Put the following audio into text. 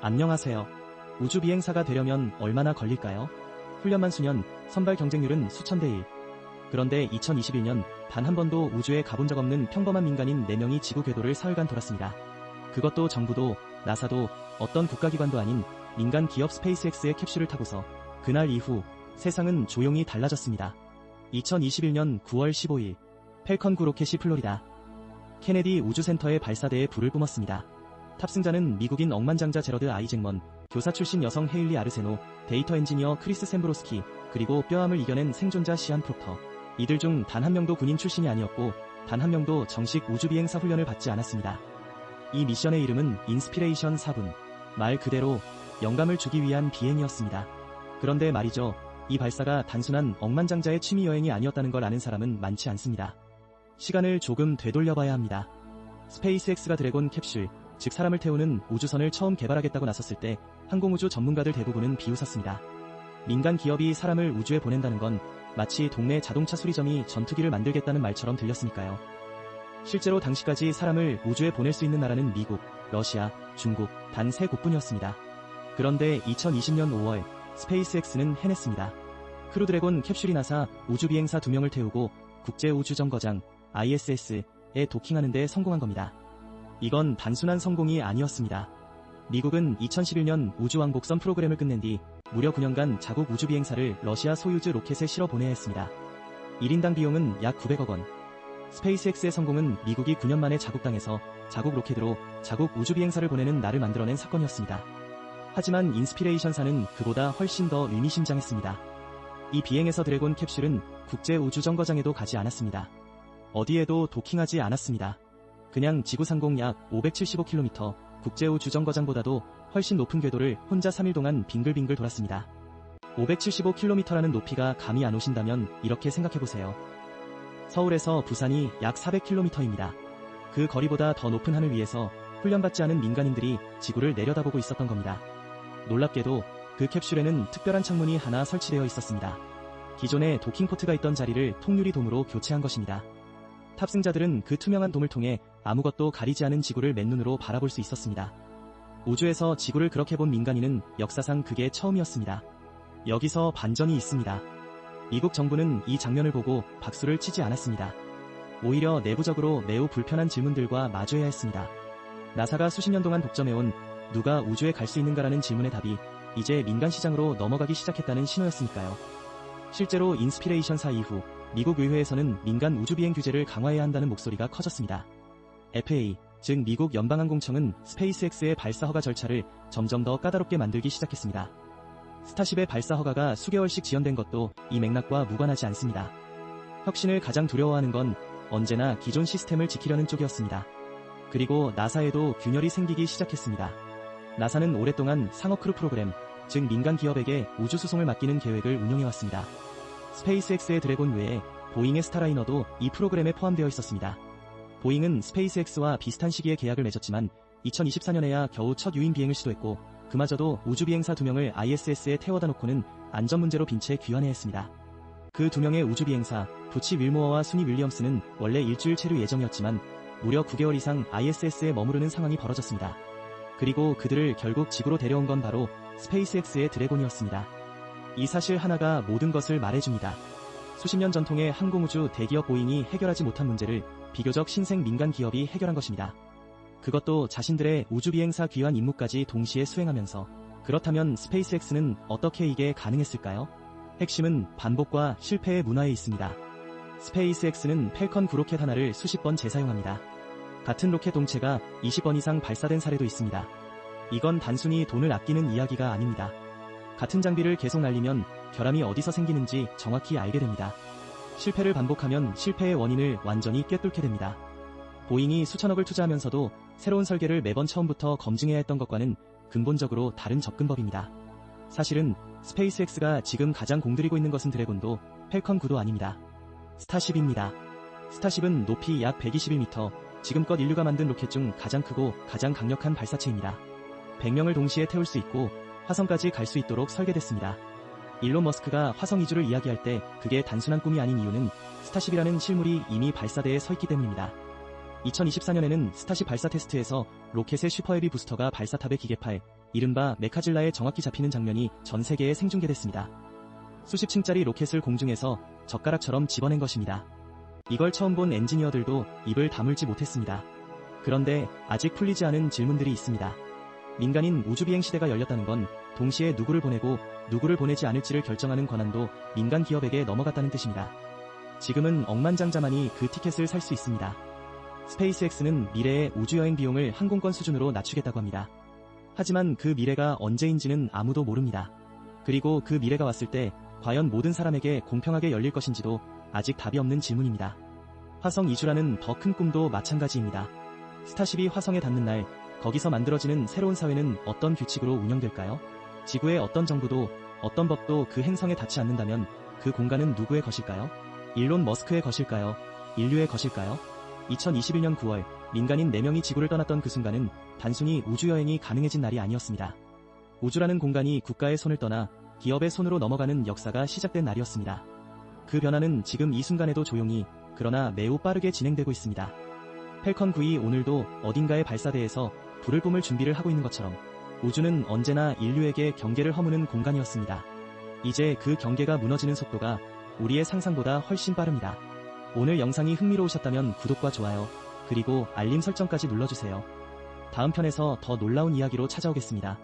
안녕하세요. 우주 비행사가 되려면 얼마나 걸릴까요? 훈련만 수년, 선발 경쟁률은 수천 대 1. 그런데 2021년 단 한 번도 우주에 가본 적 없는 평범한 민간인 4명이 지구 궤도를 사흘간 돌았습니다. 그것도 정부도, 나사도, 어떤 국가기관도 아닌 민간 기업 스페이스X의 캡슐을 타고서. 그날 이후 세상은 조용히 달라졌습니다. 2021년 9월 15일 펠컨 9 로켓이 플로리다 케네디 우주센터의 발사대에 불을 뿜었습니다. 탑승자는 미국인 억만장자 제러드 아이잭먼, 교사 출신 여성 헤일리 아르세노, 데이터 엔지니어 크리스 샘브로스키, 그리고 뼈암을 이겨낸 생존자 시안 프록터. 이들 중 단 한 명도 군인 출신이 아니었고 단 한 명도 정식 우주비행사 훈련을 받지 않았습니다. 이 미션의 이름은 인스피레이션 4분. 말 그대로 영감을 주기 위한 비행이었습니다. 그런데 말이죠. 이 발사가 단순한 억만장자의 취미 여행이 아니었다는 걸 아는 사람은 많지 않습니다. 시간을 조금 되돌려봐야 합니다. 스페이스X가 드래곤 캡슐, 즉 사람을 태우는 우주선을 처음 개발하겠다고 나섰을 때 항공우주 전문가들 대부분은 비웃었습니다. 민간 기업이 사람을 우주에 보낸다는 건 마치 동네 자동차 수리점이 전투기를 만들겠다는 말처럼 들렸으니까요. 실제로 당시까지 사람을 우주에 보낼 수 있는 나라는 미국, 러시아, 중국 단 3곳뿐이었습니다. 그런데 2020년 5월 스페이스X는 해냈습니다. 크루드래곤 캡슐이 나사 우주비행사 2명을 태우고 국제우주정거장 ISS에 도킹하는 데 성공한 겁니다. 이건 단순한 성공이 아니었습니다. 미국은 2011년 우주왕복선 프로그램을 끝낸 뒤 무려 9년간 자국 우주비행사를 러시아 소유즈 로켓에 실어 보내야 했습니다. 1인당 비용은 약 900억 원. 스페이스X의 성공은 미국이 9년 만에 자국 땅에서 자국 로켓으로 자국 우주비행사를 보내는 날을 만들어낸 사건이었습니다. 하지만 인스피레이션사는 그보다 훨씬 더 의미심장했습니다. 이 비행에서 드래곤 캡슐은 국제우주정거장에도 가지 않았습니다. 어디에도 도킹하지 않았습니다. 그냥 지구 상공 약 575km, 국제우주정거장보다도 훨씬 높은 궤도를 혼자 3일 동안 빙글빙글 돌았습니다. 575km라는 높이가 감이 안 오신다면 이렇게 생각해보세요. 서울에서 부산이 약 400km입니다. 그 거리보다 더 높은 하늘 위에서 훈련받지 않은 민간인들이 지구를 내려다보고 있었던 겁니다. 놀랍게도 그 캡슐에는 특별한 창문이 하나 설치되어 있었습니다. 기존에 도킹포트가 있던 자리를 통유리 돔으로 교체한 것입니다. 탑승자들은 그 투명한 돔을 통해 아무것도 가리지 않은 지구를 맨눈으로 바라볼 수 있었습니다. 우주에서 지구를 그렇게 본 민간인은 역사상 그게 처음이었습니다. 여기서 반전이 있습니다. 미국 정부는 이 장면을 보고 박수를 치지 않았습니다. 오히려 내부적으로 매우 불편한 질문들과 마주해야 했습니다. 나사가 수십 년 동안 독점해온 누가 우주에 갈 수 있는가라는 질문의 답이 이제 민간 시장으로 넘어가기 시작했다는 신호였으니까요. 실제로 인스피레이션4 이후 미국 의회에서는 민간 우주비행 규제를 강화해야 한다는 목소리가 커졌습니다. FAA, 즉 미국 연방항공청은 스페이스X의 발사 허가 절차를 점점 더 까다롭게 만들기 시작했습니다. 스타쉽의 발사 허가가 수개월씩 지연된 것도 이 맥락과 무관하지 않습니다. 혁신을 가장 두려워하는 건 언제나 기존 시스템을 지키려는 쪽이었습니다. 그리고 나사에도 균열이 생기기 시작했습니다. 나사는 오랫동안 상업크루 프로그램, 즉 민간 기업에게 우주수송을 맡기는 계획을 운영해왔습니다. 스페이스X의 드래곤 외에 보잉의 스타라이너도 이 프로그램에 포함되어 있었습니다. 보잉은 스페이스X와 비슷한 시기에 계약을 맺었지만 2024년에야 겨우 첫 유인 비행을 시도했고 그마저도 우주비행사 2명을 ISS에 태워다 놓고는 안전 문제로 빈 채 귀환해야 했습니다. 그 2명의 우주비행사 부치 윌모어와 수니 윌리엄스는 원래 일주일 체류 예정이었지만 무려 9개월 이상 ISS에 머무르는 상황이 벌어졌습니다. 그리고 그들을 결국 지구로 데려온 건 바로 스페이스X의 드래곤이었습니다. 이 사실 하나가 모든 것을 말해줍니다. 수십 년 전통의 항공우주 대기업 보잉이 해결하지 못한 문제를 비교적 신생 민간 기업이 해결한 것입니다. 그것도 자신들의 우주비행사 귀환 임무까지 동시에 수행하면서. 그렇다면 스페이스X는 어떻게 이게 가능했을까요? 핵심은 반복과 실패의 문화에 있습니다. 스페이스X는 펠컨 9 로켓 하나를 수십 번 재사용합니다. 같은 로켓 동체가 20번 이상 발사된 사례도 있습니다. 이건 단순히 돈을 아끼는 이야기가 아닙니다. 같은 장비를 계속 날리면 결함이 어디서 생기는지 정확히 알게 됩니다. 실패를 반복하면 실패의 원인을 완전히 꿰뚫게 됩니다. 보잉이 수천억을 투자하면서도 새로운 설계를 매번 처음부터 검증해야 했던 것과는 근본적으로 다른 접근법입니다. 사실은 스페이스X가 지금 가장 공들이고 있는 것은 드래곤도 펠컨 9도 아닙니다. 스타쉽입니다. 스타쉽은 높이 약 121m, 지금껏 인류가 만든 로켓 중 가장 크고 가장 강력한 발사체입니다. 100명을 동시에 태울 수 있고 화성까지 갈 수 있도록 설계됐습니다. 일론 머스크가 화성 이주를 이야기할 때 그게 단순한 꿈이 아닌 이유는 스타쉽이라는 실물이 이미 발사대에 서 있기 때문입니다. 2024년에는 스타쉽 발사 테스트에서 로켓의 슈퍼헤비 부스터가 발사탑의 기계팔, 이른바 메카질라에 정확히 잡히는 장면이 전 세계에 생중계됐습니다. 수십 층짜리 로켓을 공중에서 젓가락처럼 집어낸 것입니다. 이걸 처음 본 엔지니어들도 입을 다물지 못했습니다. 그런데 아직 풀리지 않은 질문들이 있습니다. 민간인 우주비행 시대가 열렸다는 건 동시에 누구를 보내고 누구를 보내지 않을지를 결정하는 권한도 민간 기업에게 넘어갔다는 뜻입니다. 지금은 억만장자만이 그 티켓을 살 수 있습니다. 스페이스X는 미래의 우주여행 비용을 항공권 수준으로 낮추겠다고 합니다. 하지만 그 미래가 언제인지는 아무도 모릅니다. 그리고 그 미래가 왔을 때 과연 모든 사람에게 공평하게 열릴 것인지도 아직 답이 없는 질문입니다. 화성 이주라는 더 큰 꿈도 마찬가지입니다. 스타쉽이 화성에 닿는 날, 거기서 만들어지는 새로운 사회는 어떤 규칙으로 운영될까요? 지구의 어떤 정부도 어떤 법도 그 행성에 닿지 않는다면 그 공간은 누구의 것일까요? 일론 머스크의 것일까요? 인류의 것일까요? 2021년 9월 민간인 4명이 지구를 떠났던 그 순간은 단순히 우주여행이 가능해진 날이 아니었습니다. 우주라는 공간이 국가의 손을 떠나 기업의 손으로 넘어가는 역사가 시작된 날이었습니다. 그 변화는 지금 이 순간에도 조용히 그러나 매우 빠르게 진행되고 있습니다. 펠컨 9이 오늘도 어딘가의 발사대에서 불을 뿜을 준비를 하고 있는 것처럼 우주는 언제나 인류에게 경계를 허무는 공간이었습니다. 이제 그 경계가 무너지는 속도가 우리의 상상보다 훨씬 빠릅니다. 오늘 영상이 흥미로우셨다면 구독과 좋아요, 그리고 알림 설정까지 눌러주세요. 다음 편에서 더 놀라운 이야기로 찾아오겠습니다.